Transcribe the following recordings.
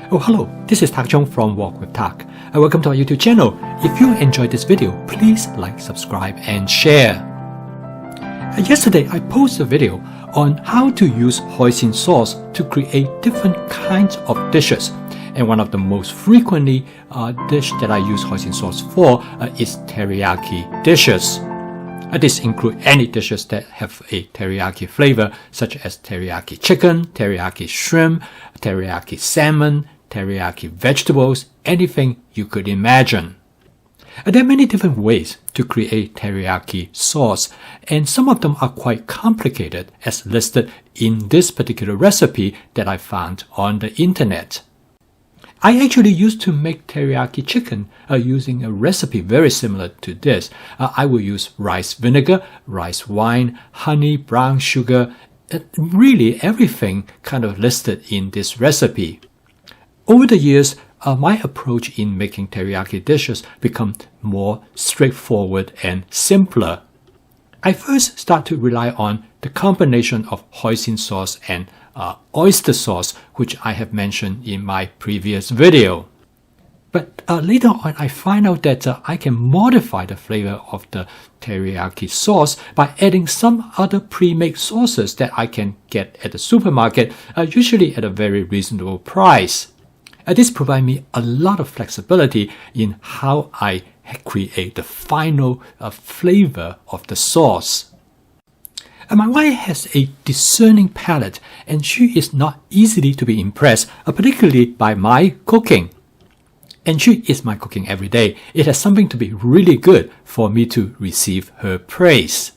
Oh hello, this is Tak Chung from Walk with Tak. Welcome to our YouTube channel. If you enjoyed this video, please like, subscribe and share. Yesterday I posted a video on how to use hoisin sauce to create different kinds of dishes. And one of the most frequently dish that I use hoisin sauce for is teriyaki dishes. These include any dishes that have a teriyaki flavor, such as teriyaki chicken, teriyaki shrimp, teriyaki salmon, teriyaki vegetables, anything you could imagine. There are many different ways to create teriyaki sauce, and some of them are quite complicated, as listed in this particular recipe that I found on the internet. I actually used to make teriyaki chicken using a recipe very similar to this. I will use rice vinegar, rice wine, honey, brown sugar, really everything kind of listed in this recipe. Over the years, my approach in making teriyaki dishes become more straightforward and simpler. I first start to rely on the combination of hoisin sauce and oyster sauce, which I have mentioned in my previous video. But later on, I find out that I can modify the flavor of the teriyaki sauce by adding some other pre-made sauces that I can get at the supermarket, usually at a very reasonable price. This provides me a lot of flexibility in how I create the final flavor of the sauce. My wife has a discerning palate, and she is not easily to be impressed, particularly by my cooking. And she eats my cooking every day. It has something to be really good for me to receive her praise.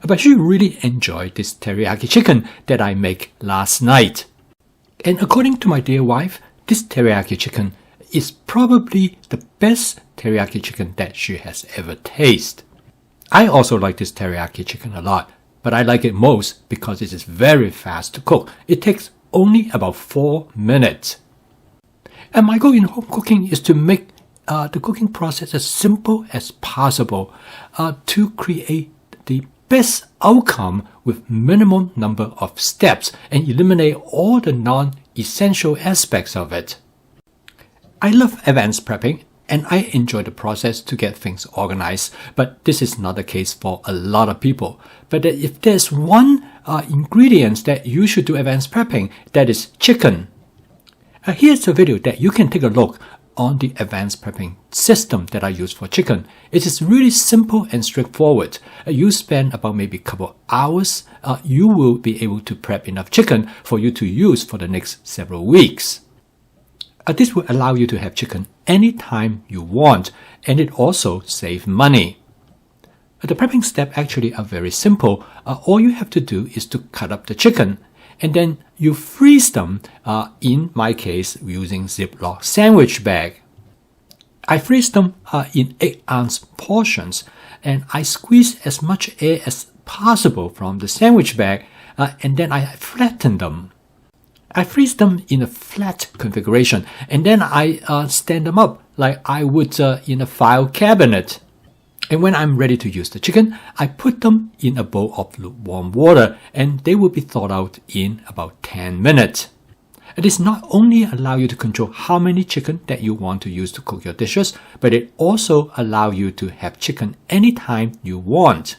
But she really enjoyed this teriyaki chicken that I make last night. And according to my dear wife, this teriyaki chicken is probably the best teriyaki chicken that she has ever tasted. I also like this teriyaki chicken a lot. But I like it most because it is very fast to cook. It takes only about 4 minutes. And my goal in home cooking is to make the cooking process as simple as possible to create the best outcome with minimum number of steps and eliminate all the non-essential aspects of it. I love advanced prepping, and I enjoy the process to get things organized, but this is not the case for a lot of people. But if there's one ingredient that you should do advanced prepping, that is chicken. Here's a video that you can take a look on the advanced prepping system that I use for chicken. It is really simple and straightforward. You spend about maybe a couple hours. You will be able to prep enough chicken for you to use for the next several weeks. This will allow you to have chicken anytime you want, and it also saves money. The prepping steps actually are very simple. All you have to do is to cut up the chicken, and then you freeze them, in my case, using Ziploc sandwich bag. I freeze them in 8-ounce portions, and I squeeze as much air as possible from the sandwich bag, and then I flatten them. I freeze them in a flat configuration, and then I stand them up like I would in a file cabinet. And when I'm ready to use the chicken, I put them in a bowl of lukewarm water, and they will be thawed out in about 10 minutes. This not only allows you to control how many chicken that you want to use to cook your dishes, but it also allows you to have chicken anytime you want.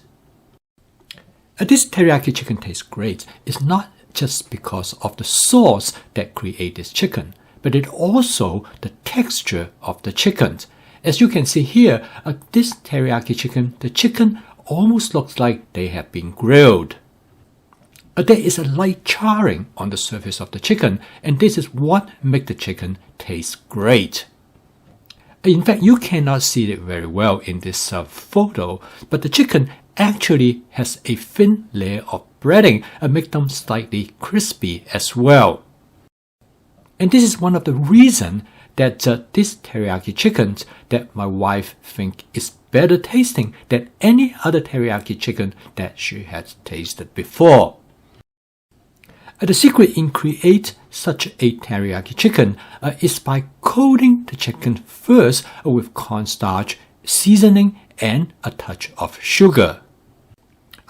This teriyaki chicken tastes great. It's not just because of the sauce that creates this chicken, but it also the texture of the chicken. As you can see here, this teriyaki chicken, the chicken almost looks like they have been grilled. There is a light charring on the surface of the chicken, and this is what makes the chicken taste great. In fact, you cannot see it very well in this photo, but the chicken actually has a thin layer of breading and make them slightly crispy as well. And this is one of the reasons that this teriyaki chicken that my wife thinks is better tasting than any other teriyaki chicken that she has tasted before. The secret in create such a teriyaki chicken is by coating the chicken first with cornstarch, seasoning, and a touch of sugar.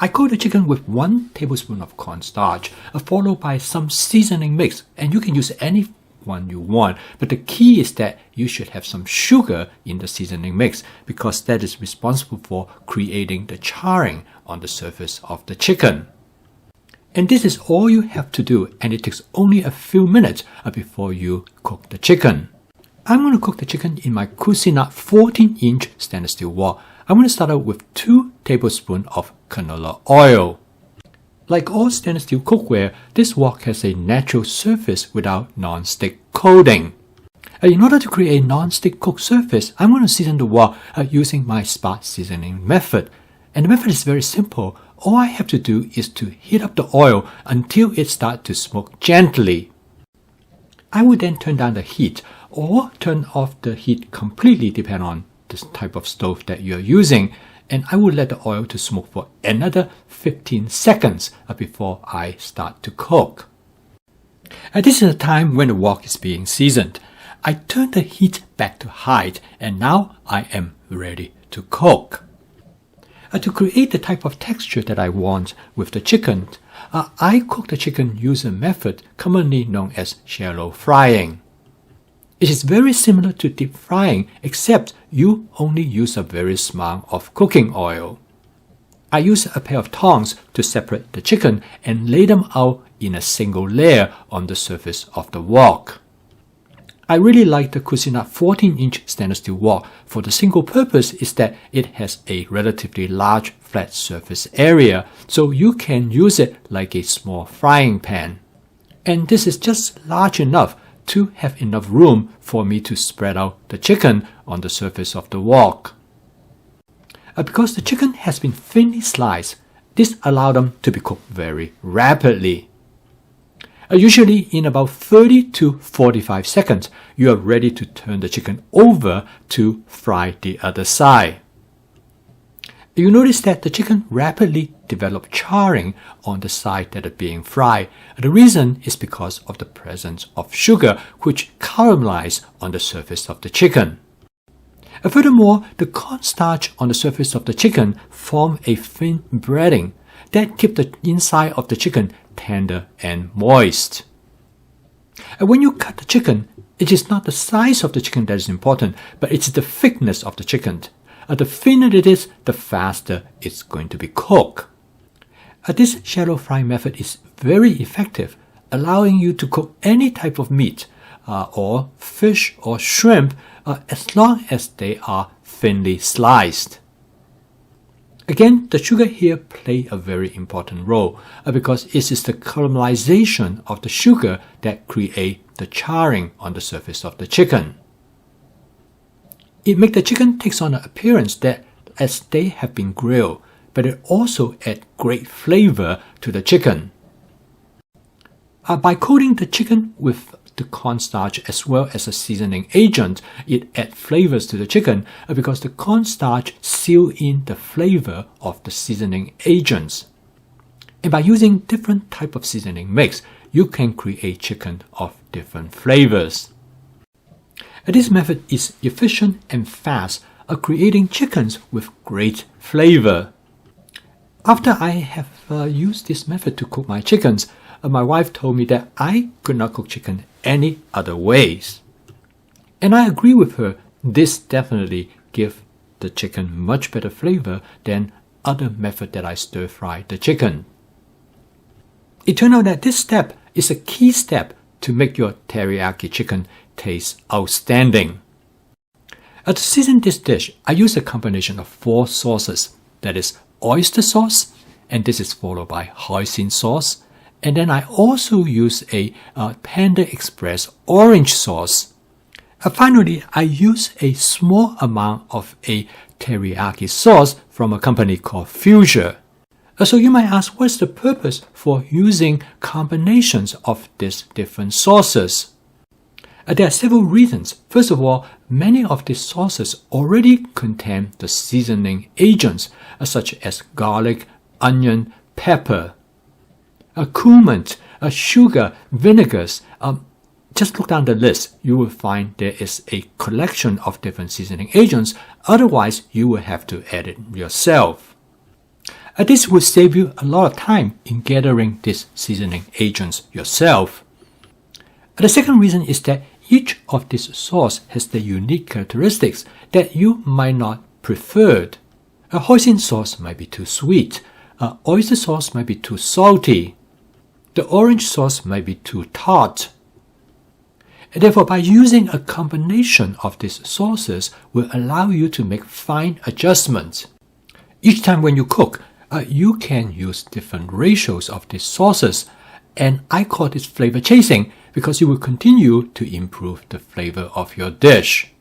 I coat the chicken with 1 tablespoon of cornstarch, followed by some seasoning mix, and you can use any one you want. But the key is that you should have some sugar in the seasoning mix because that is responsible for creating the charring on the surface of the chicken. And this is all you have to do, and it takes only a few minutes before you cook the chicken. I'm going to cook the chicken in my Cuisinart 14-inch stainless steel wok. I'm going to start out with 2 tablespoons of canola oil. Like all stainless steel cookware, this wok has a natural surface without non-stick coating. In order to create a non-stick cooked surface, I'm going to season the wok using my spot seasoning method. And the method is very simple. All I have to do is to heat up the oil until it starts to smoke gently. I will then turn down the heat or turn off the heat completely depending on the type of stove that you are using. And I will let the oil to smoke for another 15 seconds before I start to cook. This is the time when the wok is being seasoned. I turn the heat back to high and now I am ready to cook. To create the type of texture that I want with the chicken, I cook the chicken using a method commonly known as shallow frying. It is very similar to deep frying, except you only use a very small amount of cooking oil. I use a pair of tongs to separate the chicken and lay them out in a single layer on the surface of the wok. I really like the Cuisinart 14-inch stainless steel wok for the single purpose is that it has a relatively large flat surface area, so you can use it like a small frying pan. And this is just large enough to have enough room for me to spread out the chicken on the surface of the wok. Because the chicken has been thinly sliced, this allows them to be cooked very rapidly. Usually in about 30 to 45 seconds, you are ready to turn the chicken over to fry the other side. You notice that the chicken rapidly develops charring on the side that are being fried. The reason is because of the presence of sugar, which caramelizes on the surface of the chicken. Furthermore, the cornstarch on the surface of the chicken form a thin breading that keep the inside of the chicken tender and moist. When you cut the chicken, it is not the size of the chicken that is important, but it's the thickness of the chicken. The thinner it is, the faster it's going to be cooked. This shallow fry method is very effective, allowing you to cook any type of meat or fish or shrimp as long as they are thinly sliced. Again, the sugar here plays a very important role because it is the caramelization of the sugar that creates the charring on the surface of the chicken. It makes the chicken take on an appearance that as they have been grilled, but it also adds great flavor to the chicken. By coating the chicken with the cornstarch as well as a seasoning agent, it adds flavors to the chicken because the cornstarch seals in the flavor of the seasoning agents. And by using different type of seasoning mix, you can create chicken of different flavors. This method is efficient and fast at creating chickens with great flavor. After I have used this method to cook my chickens, my wife told me that I could not cook chicken any other ways. And I agree with her. This definitely gives the chicken much better flavor than other method that I stir fry the chicken. It turned out that this step is a key step to make your teriyaki chicken taste outstanding. To season this dish, I use a combination of 4 sauces. That is oyster sauce, and this is followed by HOISIN sauce. And then I also use a Panda Express orange sauce. Finally, I use a small amount of a teriyaki sauce from a company called Fuchsia. So you might ask, what's the purpose for using combinations of these different sauces? There are several reasons. First of all, many of these sauces already contain the seasoning agents such as garlic, onion, pepper, cumin, sugar, vinegars. Just look down the list. You will find there is a collection of different seasoning agents. Otherwise, you will have to add it yourself. This will save you a lot of time in gathering these seasoning agents yourself. The second reason is that each of these sauce has the unique characteristics that you might not prefer. A hoisin sauce might be too sweet, an oyster sauce might be too salty, the orange sauce might be too tart. And therefore, by using a combination of these sauces will allow you to make fine adjustments. Each time when you cook, you can use different ratios of these sauces, and I call this flavor chasing because you will continue to improve the flavor of your dish.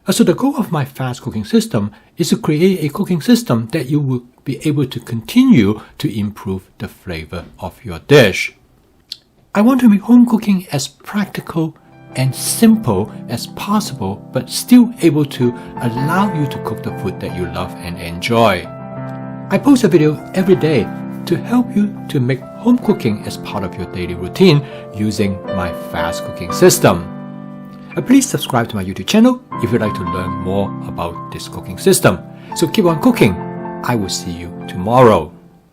So the goal of my fast cooking system is to create a cooking system that you will be able to continue to improve the flavor of your dish. I want to make home cooking as practical and simple as possible, but still able to allow you to cook the food that you love and enjoy. I post a video every day to help you to make home cooking as part of your daily routine using my fast cooking system. Please subscribe to my YouTube channel if you'd like to learn more about this cooking system. So keep on cooking. I will see you tomorrow.